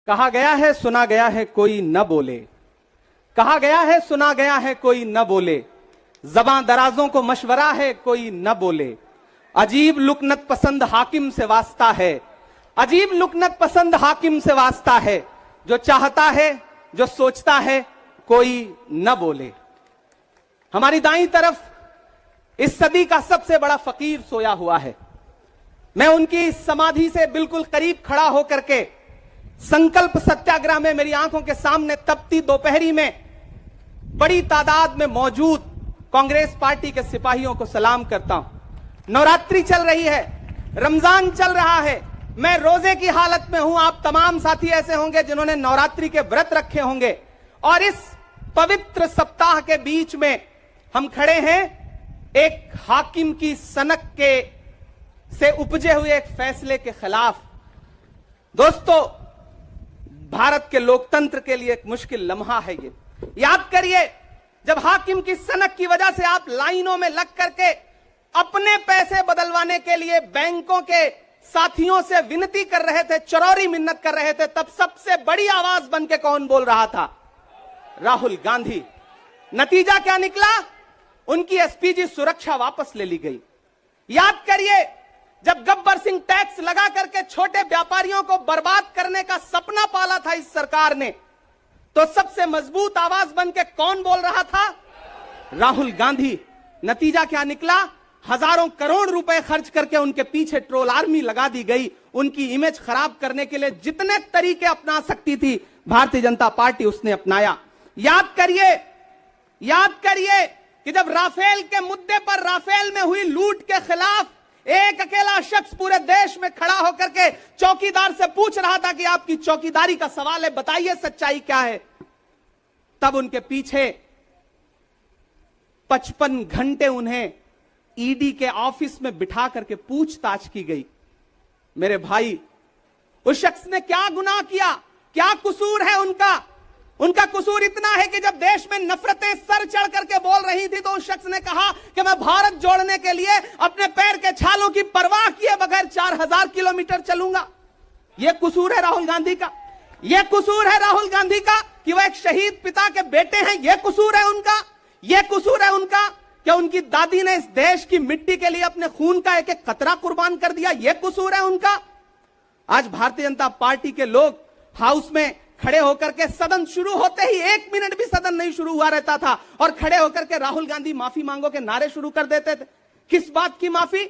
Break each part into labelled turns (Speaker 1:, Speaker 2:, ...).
Speaker 1: कहा गया है सुना गया है कोई न बोले, कहा गया है सुना गया है कोई न बोले, ज़बां दराजों को मशवरा है कोई न बोले। अजीब लुकनत पसंद हाकिम से वास्ता है, अजीब लुकनत पसंद हाकिम से वास्ता है, जो चाहता है जो सोचता है कोई न बोले। हमारी दाईं तरफ इस सदी का सबसे बड़ा फकीर सोया हुआ है। मैं उनकी समाधि से बिल्कुल करीब खड़ा होकर के संकल्प सत्याग्रह में मेरी आंखों के सामने तपती दोपहरी में बड़ी तादाद में मौजूद कांग्रेस पार्टी के सिपाहियों को सलाम करता हूं। नवरात्रि चल रही है, रमजान चल रहा है, मैं रोजे की हालत में हूं। आप तमाम साथी ऐसे होंगे जिन्होंने नवरात्रि के व्रत रखे होंगे और इस पवित्र सप्ताह के बीच में हम खड़े हैं एक हाकिम की सनक के से उपजे हुए एक फैसले के खिलाफ। दोस्तों, भारत के लोकतंत्र के लिए एक मुश्किल लम्हा है ये। याद करिए, जब हाकिम की सनक की वजह से आप लाइनों में लग करके अपने पैसे बदलवाने के लिए बैंकों के साथियों से विनती कर रहे थे, चरौरी मिन्नत कर रहे थे, तब सबसे बड़ी आवाज बन के कौन बोल रहा था? राहुल गांधी। नतीजा क्या निकला? उनकी एसपीजी सुरक्षा वापस ले ली गई। याद करिए, जब गब्बर सिंह टैक्स लगा करके छोटे व्यापारियों को बर्बाद करने का सपना पाला था इस सरकार ने, तो सबसे मजबूत आवाज बन के कौन बोल रहा था? राहुल गांधी। नतीजा क्या निकला? हजारों करोड़ रुपए खर्च करके उनके पीछे ट्रोल आर्मी लगा दी गई। उनकी इमेज खराब करने के लिए जितने तरीके अपना सकती थी भारतीय जनता पार्टी उसने अपनाया। याद करिए कि जब राफेल के मुद्दे पर राफेल में हुई लूट के खिलाफ एक अकेला शख्स पूरे देश में खड़ा होकर के चौकीदार से पूछ रहा था कि आपकी चौकीदारी का सवाल है, बताइए सच्चाई क्या है, तब उनके पीछे 55 घंटे उन्हें ईडी के ऑफिस में बिठा करके पूछताछ की गई। मेरे भाई, उस शख्स ने क्या गुनाह किया? क्या कसूर है उनका? उनका कसूर इतना है कि जब देश में नफरतें सर चढ़ करके बोल रही थी तो उस शख्स ने कहा कि मैं भारत जोड़ने के लिए अपने पैर के छालों की परवाह किए बगैर 4000 किलोमीटर चलूंगा। यह कसूर है राहुल गांधी का। यह कसूर है राहुल गांधी का कि वह एक शहीद पिता के बेटे हैं। यह कसूर है उनका। यह कसूर है उनका कि उनकी दादी ने इस देश की मिट्टी के लिए अपने खून का एक एक कतरा कुर्बान कर दिया। यह कसूर है उनका। आज भारतीय जनता पार्टी के लोग हाउस में खड़े होकर के सदन शुरू होते ही 1 मिनट भी सदन नहीं शुरू हुआ रहता था और खड़े होकर के राहुल गांधी माफी मांगो के नारे शुरू कर देते थे। किस बात की माफी?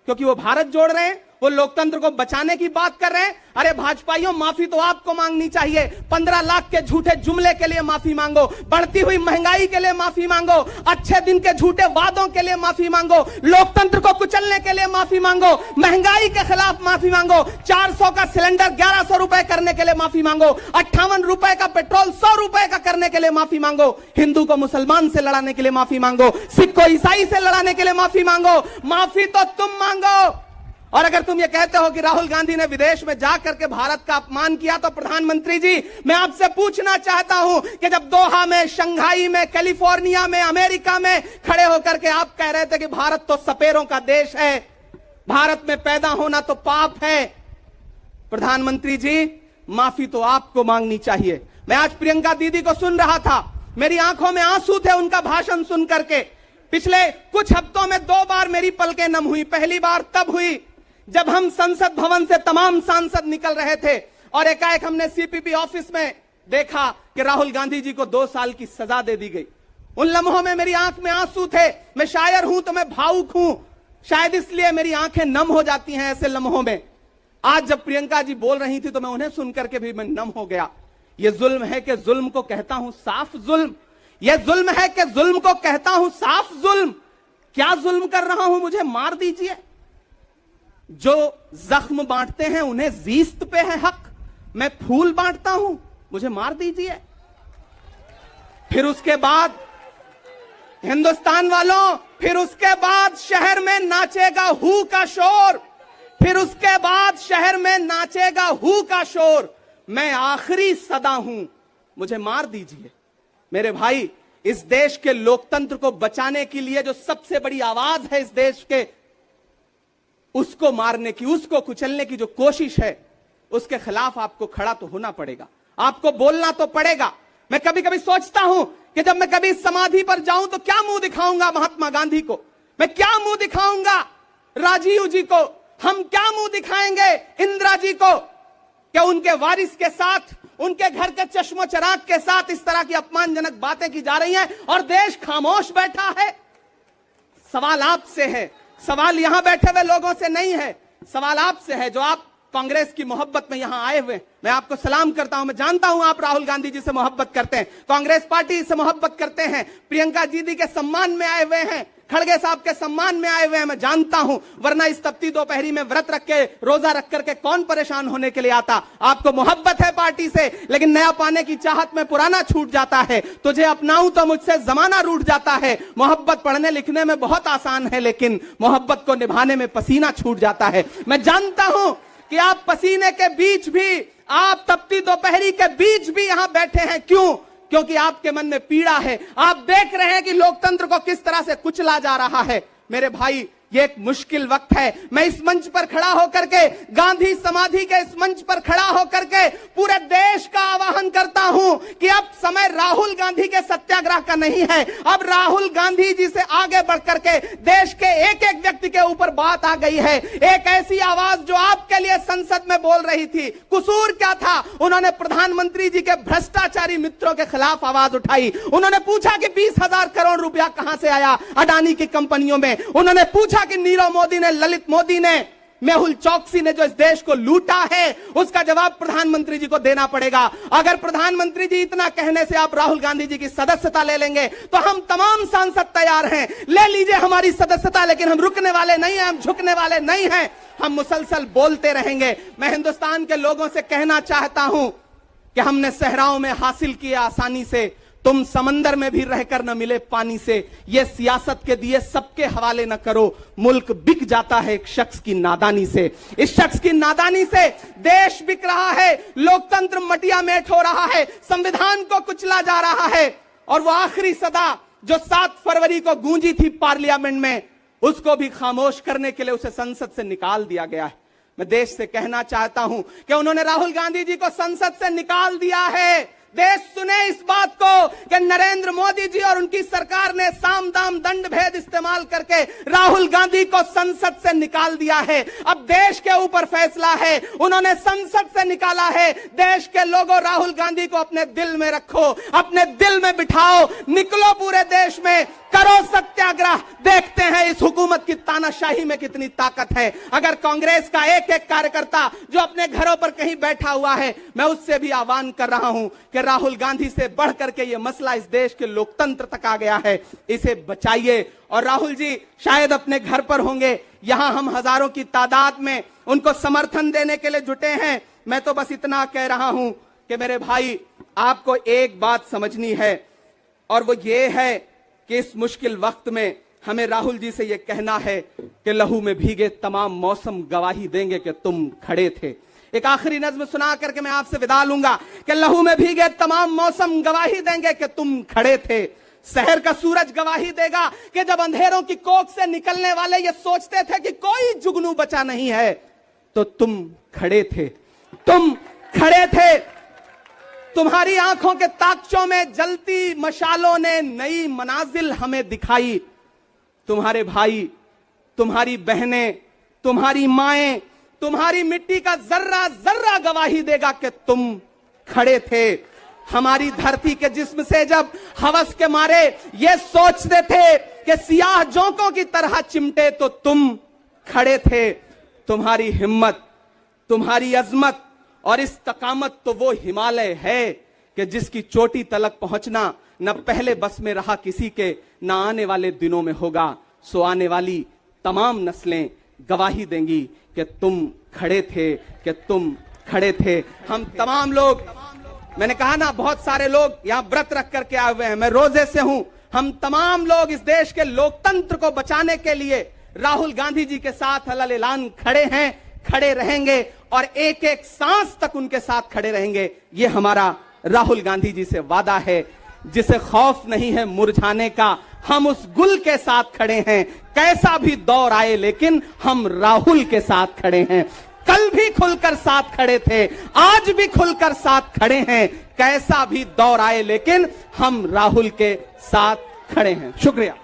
Speaker 1: क्योंकि वो भारत जोड़ रहे हैं, वो लोकतंत्र को बचाने की बात कर रहे हैं। अरे भाजपाइयों, माफी तो आपको मांगनी चाहिए। 15 लाख के झूठे जुमले के लिए माफी मांगो, बढ़ती हुई महंगाई के लिए माफी मांगो, अच्छे दिन के झूठे वादों के लिए माफी मांगो, लोकतंत्र को कुचलने के लिए माफी मांगो, महंगाई के खिलाफ माफी मांगो, 400 का सिलेंडर 1100 रुपए करने के लिए माफी मांगो, 58 रुपए का पेट्रोल 100 रुपए का करने के लिए माफी मांगो, हिंदू को मुसलमान से लड़ाने के लिए माफी मांगो, सिख को ईसाई से लड़ाने के लिए माफी मांगो। माफी तो तुम मांगो। और अगर तुम ये कहते हो कि राहुल गांधी ने विदेश में जाकर के भारत का अपमान किया, तो प्रधानमंत्री जी, मैं आपसे पूछना चाहता हूं कि जब दोहा में, शंघाई में, कैलिफोर्निया में, अमेरिका में खड़े होकर के आप कह रहे थे कि भारत तो सपेरों का देश है, भारत में पैदा होना तो पाप है, प्रधानमंत्री जी, माफी तो आपको मांगनी चाहिए। मैं आज प्रियंका दीदी को सुन रहा था, मेरी आंखों में आंसू थे उनका भाषण सुन करके। पिछले कुछ हफ्तों में 2 बार मेरी पलकें नम हुई। पहली बार तब हुई जब हम संसद भवन से तमाम सांसद निकल रहे थे और एकाएक हमने सीपीपी ऑफिस में देखा कि राहुल गांधी जी को 2 साल की सजा दे दी गई। उन लम्हों में मेरी आंख में आंसू थे। मैं शायर हूं तो मैं भावुक हूं, शायद इसलिए मेरी आंखें नम हो जाती हैं ऐसे लम्हों में। आज जब प्रियंका जी बोल रही थी तो मैं उन्हें सुन करके भी मैं नम हो गया। यह जुल्म है कि जुल्म को कहता हूं साफ जुल्म। यह जुल्म है कि जुल्म को कहता हूं साफ जुल्म। क्या जुल्म कर रहा हूं? मुझे मार दीजिए। जो जख्म बांटते हैं उन्हें जीस्त पे है हक। मैं फूल बांटता हूं, मुझे मार दीजिए। फिर उसके बाद हिंदुस्तान वालों, फिर उसके बाद शहर में नाचेगा हू का शोर। फिर उसके बाद शहर में नाचेगा हू का शोर। मैं आखिरी सदा हूं, मुझे मार दीजिए। मेरे भाई, इस देश के लोकतंत्र को बचाने के लिए जो सबसे बड़ी आवाज है इस देश के, उसको मारने की, उसको कुचलने की जो कोशिश है, उसके खिलाफ आपको खड़ा तो होना पड़ेगा, आपको बोलना तो पड़ेगा। मैं कभी कभी सोचता हूं कि जब मैं कभी समाधि पर जाऊं तो क्या मुंह दिखाऊंगा महात्मा गांधी को, मैं क्या मुंह दिखाऊंगा राजीव जी को, हम क्या मुंह दिखाएंगे इंदिरा जी को, क्या उनके वारिस के साथ, उनके घर के चश्मो चराग के साथ इस तरह की अपमानजनक बातें की जा रही हैं और देश खामोश बैठा है। सवाल आपसे है, सवाल यहां बैठे हुए लोगों से नहीं है, सवाल आपसे है जो आप कांग्रेस की मोहब्बत में यहां आए हुए। मैं आपको सलाम करता हूं, मैं जानता हूं आप राहुल गांधी जी से मोहब्बत करते हैं, कांग्रेस पार्टी से मोहब्बत करते हैं, प्रियंका दीदी के सम्मान में आए हुए हैं, खड़गे साहब के सम्मान में आए हुए हैं, मैं जानता हूं, वरना इस तपती दोपहरी में व्रत रख के, रोजा रख करके कौन परेशान होने के लिए आता। आपको मोहब्बत है पार्टी से, लेकिन नया पाने की चाहत में पुराना छूट जाता है। तुझे अपनाऊं तो मुझसे जमाना रूठ जाता है। मोहब्बत पढ़ने लिखने में बहुत आसान है, लेकिन मोहब्बत को निभाने में पसीना छूट जाता है। मैं जानता हूं कि आप पसीने के बीच भी, आप तपती दोपहरी के बीच भी यहां बैठे हैं। क्यों? क्योंकि आपके मन में पीड़ा है, आप देख रहे हैं कि लोकतंत्र को किस तरह से कुचला जा रहा है। मेरे भाई, ये एक मुश्किल वक्त है। मैं इस मंच पर खड़ा होकर के, गांधी समाधि के इस मंच पर खड़ा होकर के पूरे देश का आह्वान करता हूं कि अब समय राहुल गांधी के सत्याग्रह का नहीं है। अब राहुल गांधी जी से आगे बढ़ करके देश के एक एक व्यक्ति के ऊपर बात आ गई है। एक ऐसी आवाज जो आपके लिए संसद में बोल रही थी, कसूर क्या था? उन्होंने प्रधानमंत्री जी के भ्रष्टाचारी मित्रों के खिलाफ आवाज उठाई। उन्होंने पूछा कि 20,000 करोड़ रुपया कहां से आया अडानी की कंपनियों में। उन्होंने पूछा कि नीरव मोदी ने, ललित मोदी ने, मेहुल चौकसी ने जो इस देश को लूटा है, उसका जवाब प्रधानमंत्री जी को देना पड़ेगा। अगर प्रधानमंत्री जी इतना कहने से आप राहुल गांधी जी की सदस्यता ले लेंगे तो हम तमाम सांसद तैयार हैं, ले लीजिए हमारी सदस्यता, लेकिन हम रुकने वाले नहीं हैं, हम झुकने वाले नहीं हैं, हम मुसलसल बोलते रहेंगे। मैं हिंदुस्तान के लोगों से कहना चाहता हूं कि हमने सहराओं में हासिल किया आसानी से, तुम समंदर में भी रहकर न मिले पानी से। ये सियासत के दिए सबके हवाले न करो, मुल्क बिक जाता है एक शख्स की नादानी से। इस शख्स की नादानी से देश बिक रहा है, लोकतंत्र मटिया मेट हो रहा है, संविधान को कुचला जा रहा है। और वो आखिरी सदा जो 7 फरवरी को गूंजी थी पार्लियामेंट में, उसको भी खामोश करने के लिए उसे संसद से निकाल दिया गया है। मैं देश से कहना चाहता हूं कि उन्होंने राहुल गांधी जी को संसद से निकाल दिया है। देश सुने इस बात को कि नरेंद्र मोदी जी और उनकी सरकार ने साम दाम दंड भेद इस्तेमाल करके राहुल गांधी को संसद से निकाल दिया है। अब देश के ऊपर फैसला है, उन्होंने संसद से निकाला है। देश के लोगों, राहुल गांधी को अपने दिल में रखो, अपने दिल में बिठाओ, निकलो पूरे देश में, करो सत्याग्रह। देखते हैं इस हुकूमत की तानाशाही में कितनी ताकत है। अगर कांग्रेस का एक एक कार्यकर्ता जो अपने घरों पर कहीं बैठा हुआ है, मैं उससे भी आह्वान कर रहा हूं कि राहुल गांधी से बढ़ करके यह मसला इस देश के लोकतंत्र तक आ गया है, इसे बचाइए। और राहुल जी शायद अपने घर पर होंगे, यहां हम हजारों की तादाद में उनको समर्थन देने के लिए जुटे हैं। मैं तो बस इतना कह रहा हूं कि मेरे भाई, आपको एक बात समझनी है, और वो ये है कि इस मुश्किल वक्त में हमें राहुल जी से यह कहना है कि लहू में भीगे तमाम मौसम गवाही देंगे कि तुम खड़े थे। एक आखिरी नज्म सुना करके मैं आपसे विदा लूंगा कि लहू में भीगे तमाम मौसम गवाही देंगे कि तुम खड़े थे। शहर का सूरज गवाही देगा कि जब अंधेरों की कोख से निकलने वाले ये सोचते थे कि कोई जुगनू बचा नहीं है, तो तुम खड़े थे, तुम खड़े थे। तुम्हारी आंखों के ताकचों में जलती मशालों ने नई मनाजिल हमें दिखाई। तुम्हारे भाई, तुम्हारी बहनें, तुम्हारी माएं, तुम्हारी मिट्टी का जर्रा जर्रा गवाही देगा कि तुम खड़े थे। हमारी धरती के जिस्म से जब हवस के मारे ये सोचते थे कि सियाह जोंकों की तरह चिमटे, तो तुम खड़े थे। तुम्हारी हिम्मत, तुम्हारी अजमत और इस्तकामत तो वो हिमालय है कि जिसकी चोटी तलक पहुंचना न पहले बस में रहा किसी के, न आने वाले दिनों में होगा। सो आने वाली तमाम नस्लें गवाही देंगी कि तुम खड़े थे, कि तुम खड़े थे। हम तमाम लोग, मैंने कहा ना, बहुत सारे लोग यहां व्रत रख करके आए हुए हैं, मैं रोजे से हूं। हम तमाम लोग इस देश के लोकतंत्र को बचाने के लिए राहुल गांधी जी के साथ अलल ऐलान खड़े हैं, खड़े रहेंगे और एक एक सांस तक उनके साथ खड़े रहेंगे। ये हमारा राहुल गांधी जी से वादा है, जिसे खौफ नहीं है मुरझाने का। हम उस गुल के साथ खड़े हैं, कैसा भी दौर आए, लेकिन हम राहुल के साथ खड़े हैं। कल भी खुलकर साथ खड़े थे, आज भी खुलकर साथ खड़े हैं। कैसा भी दौर आए लेकिन हम राहुल के साथ खड़े हैं। शुक्रिया।